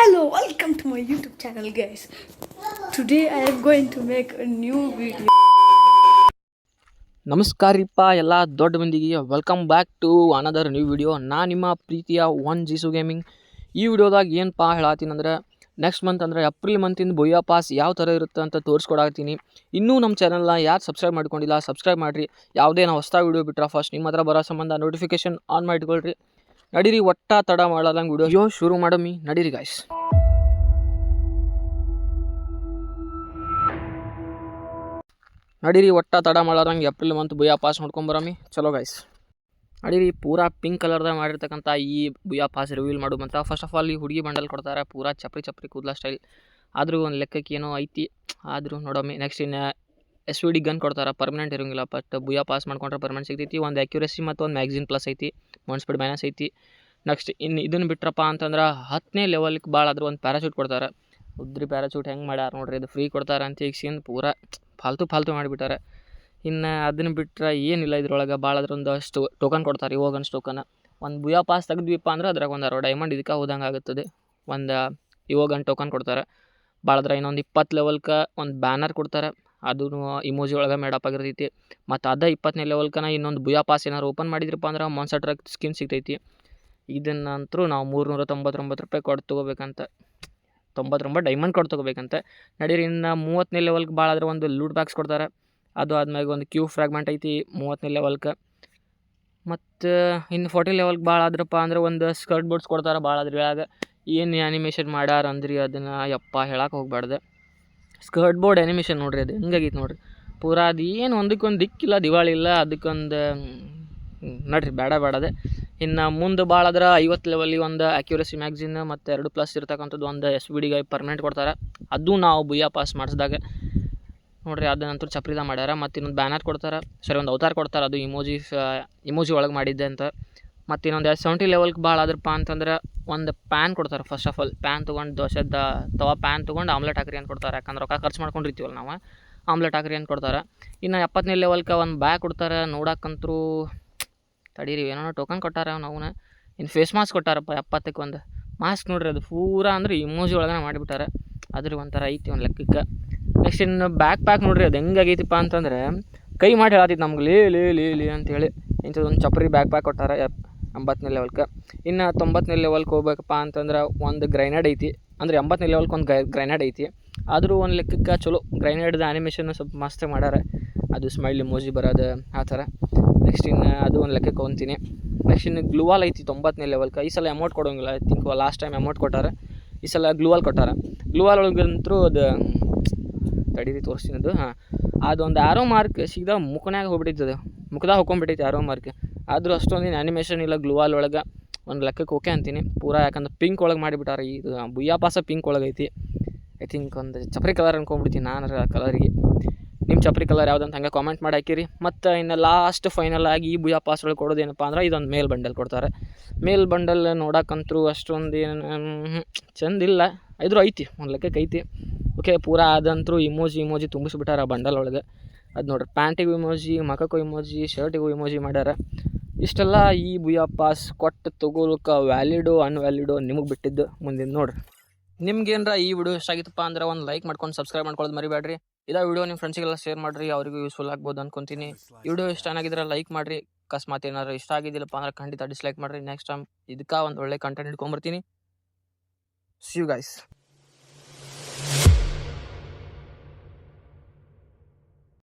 Hello, welcome to my YouTube channel, guys. Today I am going to make a new video. ನಮಸ್ಕಾರಿಪ್ಪ ಎಲ್ಲ ದೊಡ್ಡ ಮಂದಿಗೆ welcome back to another new video. ನಾನು ನಿಮ್ಮ ಪ್ರೀತಿಯ one ಜೀಸು gaming. ಈ ವಿಡಿಯೋದಾಗ ಏನಪ್ಪ ಹೇಳತ್ತೀನಿ ಅಂದ್ರೆ ನೆಕ್ಸ್ಟ್ ಮಂತ್ ಅಂದರೆ ಏಪ್ರಿಲ್ ಮಂತಿಂದ ಬೊಯ್ಯಾ ಪಾಸ್ ಯಾವ ಥರ ಇರುತ್ತೆ ಅಂತ ತೋರಿಸ್ಕೊಡಾತೀನಿ. ಇನ್ನೂ ನಮ್ಮ ಚಾನಲ್ನ ಯಾರು ಸಬ್ಸ್ಕ್ರೈಬ್ ಮಾಡ್ಕೊಂಡಿಲ್ಲ ಸಬ್ಸ್ಕ್ರೈಬ್ ಮಾಡಿರಿ. ಯಾವುದೇ ನಾವು ಹೊಸ ವಿಡಿಯೋ ಬಿಟ್ಟರೆ ಫಸ್ಟ್ ನಿಮ್ಮ ಹತ್ರ ಬರೋ ಸಂಬಂಧ ನೋಟಿಫಿಕೇಶನ್ ಆನ್ ಮಾಡಿಟ್ಕೊಳ್ರಿ. ನಡೀರಿ ಒಟ್ಟ ತಡ ಮಾಡದಂಗೆ ವಿಡಿಯೋ ಶುರು ಮಾಡಮಿ. ನಡೀರಿ ಗಾಯ್ಸ್. ನಡೀರಿ ಒಟ್ಟ ತಡ ಮಾಡಾರಂಗೆ ಏಪ್ರಿಲ್ ಮಂತ್ ಬುಯಾ ಪಾಸ್ ನೋಡ್ಕೊಂಬರಮಿ. ಚಲೋ ಗೈಸ್, ನಡೀರಿ. ಪೂರಾ ಪಿಂಕ್ ಕಲರ್ದಾಗ ಮಾಡಿರ್ತಕ್ಕಂಥ ಈ ಬುಯಾ ಪಾಸ್ ರಿವೀಲ್ ಮಾಡುವಂಥ ಫಸ್ಟ್ ಆಫ್ ಆಲ್ ಈ ಹುಡುಗಿ ಬಂಡಲ್ ಕೊಡ್ತಾರೆ. ಪೂರಾ ಚಪ್ರಿ ಕೂದಲ ಸ್ಟೈಲ್ ಆದರೂ ಒಂದು ಲೆಕ್ಕಕ್ಕೆ ಏನೋ ಐತಿ. ಆದರೂ ನೋಡೋಮಿ. ನೆಕ್ಸ್ಟ್ ಇನ್ನು SVD ಗನ್ ಕೊಡ್ತಾರೆ. ಪರ್ಮನೆಂಟ್ ಇರೋಂಗಿಲ್ಲ, ಬಟ್ ಬುಯಾ ಪಾಸ್ ಮಾಡ್ಕೊಂಡ್ರೆ ಪರ್ಮನೆಂಟ್ ಸಿಗ್ತೈತಿ. ಒಂದು ಅಕ್ಯುರಸಿ ಮತ್ತು ಒಂದು ಮ್ಯಾಗ್ಝಿನ್ ಪ್ಲಸ್ ಐತಿ, ಒನ್ ಸ್ಪೀಡ್ ಮೈನಸ್ ಐತಿ. ನೆಕ್ಸ್ಟ್ ಇನ್ನು ಇದನ್ನು ಬಿಟ್ರಪ್ಪ ಅಂತಂದ್ರೆ 10ನೇ ಲೆವೆಲ್ಗೆ ಭಾಳ ಆದರೂ ಒಂದು ಪ್ಯಾರಾಶೂಟ್ ಕೊಡ್ತಾರೆ. ಉದ್ರಿ ಪ್ಯಾರಾಚೂಟ್ ಹೆಂಗೆ ಮಾಡ್ಯಾರ ನೋಡ್ರಿ, ಇದು ಫ್ರೀ ಕೊಡ್ತಾರೆ ಅಂತ ಈಗ ಸೀನ್ ಪೂರಾ ಫಾಲ್ತು ಮಾಡಿಬಿಟ್ಟಾರೆ. ಇನ್ನು ಅದನ್ನು ಬಿಟ್ಟರೆ ಏನಿಲ್ಲ ಇದ್ರೊಳಗೆ. ಭಾಳ ಅದ್ರ ಒಂದಷ್ಟು ಟೋಕನ್ ಕೊಡ್ತಾರೆ, ಇವಾಗನ್ಸ್ ಟೋಕನ್. ಒಂದು ಬುಯಾ ಪಾಸ್ ತೆಗೆದ್ವಿಪ್ಪ ಅಂದ್ರೆ ಅದ್ರಾಗ ಒಂದು 60 ಡೈಮಂಡ್ ಇದಕ್ಕೆ ಹೋದಂಗೆ ಆಗುತ್ತದೆ. ಒಂದು ಇವಾಗನ್ ಟೋಕನ್ ಕೊಡ್ತಾರೆ. ಭಾಳದ್ರ ಇನ್ನೊಂದು 20 ಲೆವೆಲ್ಗೆ ಒಂದು ಬ್ಯಾನರ್ ಕೊಡ್ತಾರೆ. ಅದು ಇಮೋಜಿ ಒಳಗೆ ಮೇಡಪ್ ಆಗಿರ್ತೈತಿ. ಮತ್ತು ಅದ 20ನೇ ಲೆವೆಲ್ಕನ ಇನ್ನೊಂದು ಬುಯಾ ಪಾಸ್ ಏನಾರು ಓಪನ್ ಮಾಡಿದ್ರಪ್ಪ ಅಂದ್ರೆ ಮೊನ್ಸರ್ ಟ್ರಕ್ ಸ್ಕಿನ್ ಸಿಗ್ತೈತಿ. ಇದನ್ನಂತರೂ ನಾವು 399 ರೂಪಾಯಿ ಕೊಟ್ಟು ತೊಗೋಬೇಕಂತ, 99 ಡೈಮಂಡ್ ಕೊಟ್ಟು ತೊಗೋಬೇಕಂತ. ನಡೀರಿ. ಇನ್ನು 30ನೇ ಲೆವೆಲ್ಗೆ ಭಾಳ ಆದ್ರೆ ಒಂದು ಲೂಟ್ ಬ್ಯಾಗ್ಸ್ ಕೊಡ್ತಾರೆ. ಅದು ಆದ್ಮೇಲೆ ಒಂದು ಕ್ಯೂ ಫ್ರಾಗ್ಮೆಂಟ್ ಐತಿ 30ನೇ ಲೆವೆಲ್ಗೆ. ಮತ್ತು ಇನ್ನು 40 ಲೆವೆಲ್ಗೆ ಭಾಳ ಆದ್ರಪ್ಪ ಅಂದ್ರೆ ಒಂದು ಸ್ಕರ್ಟ್ ಬೋರ್ಡ್ಸ್ ಕೊಡ್ತಾರೆ. ಭಾಳ ಅದ್ರ ಒಳಗೆ ಏನು ಆ್ಯನಿಮೇಷನ್ ಮಾಡ್ಯಾರ ಅಂದ್ರಿ ಅದನ್ನು ಯಪ್ಪ ಹೇಳಕ್ಕೆ ಹೋಗ್ಬಾರ್ದು. ಸ್ಕರ್ಟ್ ಬೋರ್ಡ್ ಆ್ಯನಿಮೇಷನ್ ನೋಡ್ರಿ, ಅದು ಹೆಂಗಾಗೈತೆ ನೋಡ್ರಿ. ಪೂರಾ ಅದು ಏನು ಒಂದಕ್ಕೊಂದು ದಿಕ್ಕಿಲ್ಲ, ದಿವಾಳಿ ಇಲ್ಲ, ಅದಕ್ಕೊಂದು ನಡ್ರಿ ಬೇಡದೆ. ಇನ್ನು ಮುಂದೆ ಭಾಳ ಆದ್ರೆ 50 ಲೆವೆಲಿಗೆ ಒಂದು ಅಕ್ಯುರಸಿ ಮ್ಯಾಗ್ಝಿನ್ ಮತ್ತು 2+ ಇರ್ತಕ್ಕಂಥದ್ದು ಒಂದು SVD ಪರ್ಮನೆಂಟ್ ಕೊಡ್ತಾರೆ. ಅದು ನಾವು ಬುಯಾ ಪಾಸ್ ಮಾಡಿಸಿದಾಗ ನೋಡ್ರಿ, ಅದನ್ನಂತೂ ಚಪ್ರಿದ ಮಾಡ್ಯಾರ. ಮತ್ತು ಇನ್ನೊಂದು ಬ್ಯಾನರ್ ಕೊಡ್ತಾರೆ, ಸರಿ ಒಂದು ಅವತಾರ ಕೊಡ್ತಾರೆ. ಅದು ಇಮೋಜಿ ಒಳಗೆ ಮಾಡಿದ್ದೆ ಅಂತ. ಮತ್ತು ಇನ್ನೊಂದು 70 ಲೆವೆಲ್ಗೆ ಭಾಳ ಆದ್ರಪ್ಪ ಅಂತಂದ್ರೆ ಒಂದು ಪ್ಯಾನ್ ಕೊಡ್ತಾರೆ. ಫಸ್ಟ್ ಆಫ್ ಆಲ್ ಪ್ಯಾನ್ ತೊಗೊಂಡು ದೋಸೆದ ತವಾ ಪ್ಯಾನ್ ತೊಗೊಂಡು ಆಮ್ಲೆಟ್ ಹಾಕ್ರಿ ಅಂತ ಕೊಡ್ತಾರೆ. ಯಾಕಂದ್ರೆ ರೊಕ್ಕ ಖರ್ಚು ಮಾಡ್ಕೊಂಡಿರ್ತೀವಲ್ಲ ನಾವು, ಆಮ್ಲೆಟ್ ಹಾಕ್ರಿ ಅಂತ ಕೊಡ್ತಾರೆ. ಇನ್ನು 70ನೇ ಲೆವೆಲ್ಗೆ ಒಂದು ಬ್ಯಾಗ್ ಕೊಡ್ತಾರೆ. ನೋಡಕ್ಕಂತರೂ ತಡೀರಿ, ಏನೋ ಟೋಕನ್ ಕೊಟ್ಟಾರ ನಾವು. ಇನ್ನು ಫೇಸ್ ಮಾಸ್ಕ್ ಕೊಟ್ಟಾರಪ್ಪ 70ಕ್ಕೆ ಒಂದು ಮಾಸ್ಕ್ ನೋಡ್ರಿ. ಅದು ಪೂರಾ ಅಂದ್ರೆ ಇಮೋಜಿ ಒಳಗೆ ಮಾಡಿಬಿಟ್ಟಾರೆ. ಅದ್ರ ಒಂಥರ ಐತಿ ಒಂದು ಲೆಕ್ಕಕ್ಕೆ. ನೆಕ್ಸ್ಟ್ ಇನ್ನು ಬ್ಯಾಕ್ ಪ್ಯಾಕ್ ನೋಡ್ರಿ, ಅದು ಹೆಂಗಾಗೈತಿಪ್ಪ ಅಂತಂದ್ರೆ ಕೈ ಮಾಡಿ ಹೇಳತ್ತಿತ್ತು ನಮ್ಗೆ ಲೇ ಅಂತೇಳಿ. ಇಂಥದ್ದೊಂದು ಚಪ್ರಿ ಬ್ಯಾಕ್ ಪ್ಯಾಕ್ ಕೊಟ್ಟಾರ 80ನೇ ಲೆವೆಲ್ಗೆ. ಇನ್ನು 90ನೇ ಲೆವೆಲ್ಗೆ ಹೋಗ್ಬೇಕಪ್ಪ ಅಂತಂದ್ರೆ ಒಂದು ಗ್ರೈನೇಡ್ ಐತಿ. ಅಂದರೆ 80ನೇ ಲೆವೆಲ್ಗೆ ಒಂದು ಗ್ರೈನೇಡ್ ಐತಿ. ಆದರೂ ಒಂದು ಲೆಕ್ಕಕ್ಕೆ ಚಲೋ. ಗ್ರೈನೇಡ್ದು ಆ್ಯನಿಮೇಷನ್ ಸ್ವಲ್ಪ ಮಸ್ತ್ ಮಾಡ್ಯಾರ. ಅದು ಸ್ಮೈಲ್ ಇಮೋಜಿ ಬರೋದು ಆ ಥರ. ನೆಕ್ಸ್ಟ್ ಇನ್ನು ಅದು ಒಂದು ಲೆಕ್ಕಕ್ಕೆ ಹೊಂತೀನಿ. ನೆಕ್ಸ್ಟ್ ಇನ್ನು ಗ್ಲೂವಾಲ್ ಐತಿ 90ನೇ ಲೆವೆಲ್ಗೆ. ಈ ಸಲ ಅಮೌಂಟ್ ಕೊಡೋಂಗಿಲ್ಲ. I think last time amount ಕೊಟ್ಟಾರೆ, ಈ ಸಲ ಗ್ಲೂವಾಲ್ ಕೊಟ್ಟಾರ. ಗ್ಲೂವಾಲ್ ಒಳಗಂತರೂ ಅದು ತಡೀರಿ ತೋರಿಸ್ತೀನಿ. ಅದು ಅದೊಂದು ಆರೋ ಮಾರ್ಕ್ ಸೀದಾ ಮುಖನಾಗ ಹೋಗ್ಬಿಟ್ಟಿರ್ತದೆ, ಮುಖದಾಗ ಹೋಗ್ಕೊಂಡ್ಬಿಟ್ಟೈತಿ ಆರೋ ಮಾರ್ಕ್. ಆದರೂ ಅಷ್ಟೊಂದಿನ ಆ್ಯನಿಮೇಷನ್ ಇಲ್ಲ ಗ್ಲೂವಾಲ್ ಒಳಗೆ. ಒಂದು ಲೆಕ್ಕಕ್ಕೆ ಓಕೆ ಅಂತೀನಿ ಪೂರಾ. ಯಾಕಂದ್ರೆ ಪಿಂಕ್ ಒಳಗೆ ಮಾಡಿಬಿಟ್ಟಾರೆ. ಇದು ಬುಯಾ ಪಾಸ ಪಿಂಕ್ ಒಳಗೆ ಐತಿ. ಐ ಥಿಂಕ್ ಒಂದು ಚಪ್ರಿ ಕಲರ್ ಅನ್ಕೊಂಡ್ಬಿಡ್ತೀನಿ ನಾನು ಕಲರಿಗೆ. ನಿಮ್ಮ ಚಪ್ರಿ ಕಲರ್ ಯಾವುದಂತ ಹಂಗೆ ಕಾಮೆಂಟ್ ಮಾಡಿ ಹಾಕಿರಿ. ಮತ್ತು ಇನ್ನು ಲಾಸ್ಟ್ ಫೈನಲ್ ಆಗಿ ಈ ಬುಯಾ ಪಾಸ್ ಒಳಗೆ ಕೊಡೋದೇನಪ್ಪ ಅಂದ್ರೆ ಇದೊಂದು ಮೇಲ್ ಬಂಡಲ್ ಕೊಡ್ತಾರೆ. ಮೇಲ್ ಬಂಡಲ್ ನೋಡೋಕ್ಕಂತರೂ ಅಷ್ಟೊಂದು ಏನು ಚೆಂದಿಲ್ಲ, ಇದ್ರೂ ಐತಿ ಒಂದು ಲೆಕ್ಕಕ್ಕೆ ಐತಿ. ಓಕೆ, ಪೂರಾ ಅದಂತರೂ ಇಮೋಜಿ ತುಂಬಿಸ್ಬಿಟ್ಟಾರ ಬಂಡಲ್ ಒಳಗೆ. ಅದು ನೋಡ್ರಿ, ಪ್ಯಾಂಟಿಗೂ ಇಮೋಜಿ, ಮಖಕ್ಕೂ ಇಮೋಜಿ, ಶರ್ಟಿಗೂ ಇಮೋಜಿ ಮಾಡ್ಯಾರ. ಇಷ್ಟೆಲ್ಲ ಈ ಬುಯಾ ಪಾಸ್ ಕೊಟ್ಟು ತೊಗೊಳಕ್ಕೆ ವ್ಯಾಲಿಡೋ ಅನ್ವ್ಯಾಲಿಡೋ ನಿಮಗೆ ಬಿಟ್ಟಿದ್ದು ಮುಂದಿನ ನೋಡ್ರಿ. ನಿಮ್ಗೇನಾರ ಈ ವಿಡಿಯೋ ಇಷ್ಟ ಆಗಿತ್ತಪ್ಪ ಅಂದ್ರೆ ಒಂದು ಲೈಕ್ ಮಾಡ್ಕೊಂಡು ಸಬ್ಸ್ಕ್ರೈಬ್ ಮಾಡ್ಕೊಳ್ಳೋದು ಮರಿಬೇಡ್ರಿ. ಇದೇ ವಿಡಿಯೋ ನಿಮ್ಮ ಫ್ರೆಂಡ್ಸಿಗೆಲ್ಲ ಶೇರ್ ಮಾಡಿರಿ, ಅವರಿಗೂ ಯೂಸ್ಫುಲ್ ಆಗ್ಬೋದು ಅನ್ಕೊತೀನಿ. ಈ ವಿಡಿಯೋ ಇಷ್ಟ ಆಗಿದ್ರೆ ಲೈಕ್ ಮಾಡಿರಿ. ಅಕಸ್ಮಾತ್ ಏನಾರು ಇಷ್ಟ ಆಗಿದ್ದಿಲ್ಲಪ್ಪ ಅಂದ್ರೆ ಖಂಡಿತ ಡಿಸ್ಲೈಕ್ ಮಾಡಿರಿ. ನೆಕ್ಸ್ಟ್ ಟೈಮ್ ಇದಕ್ಕೆ ಒಂದು ಒಳ್ಳೆ ಕಂಟೆಂಟ್ ಇಟ್ಕೊಂಬರ್ತೀನಿ. See you guys.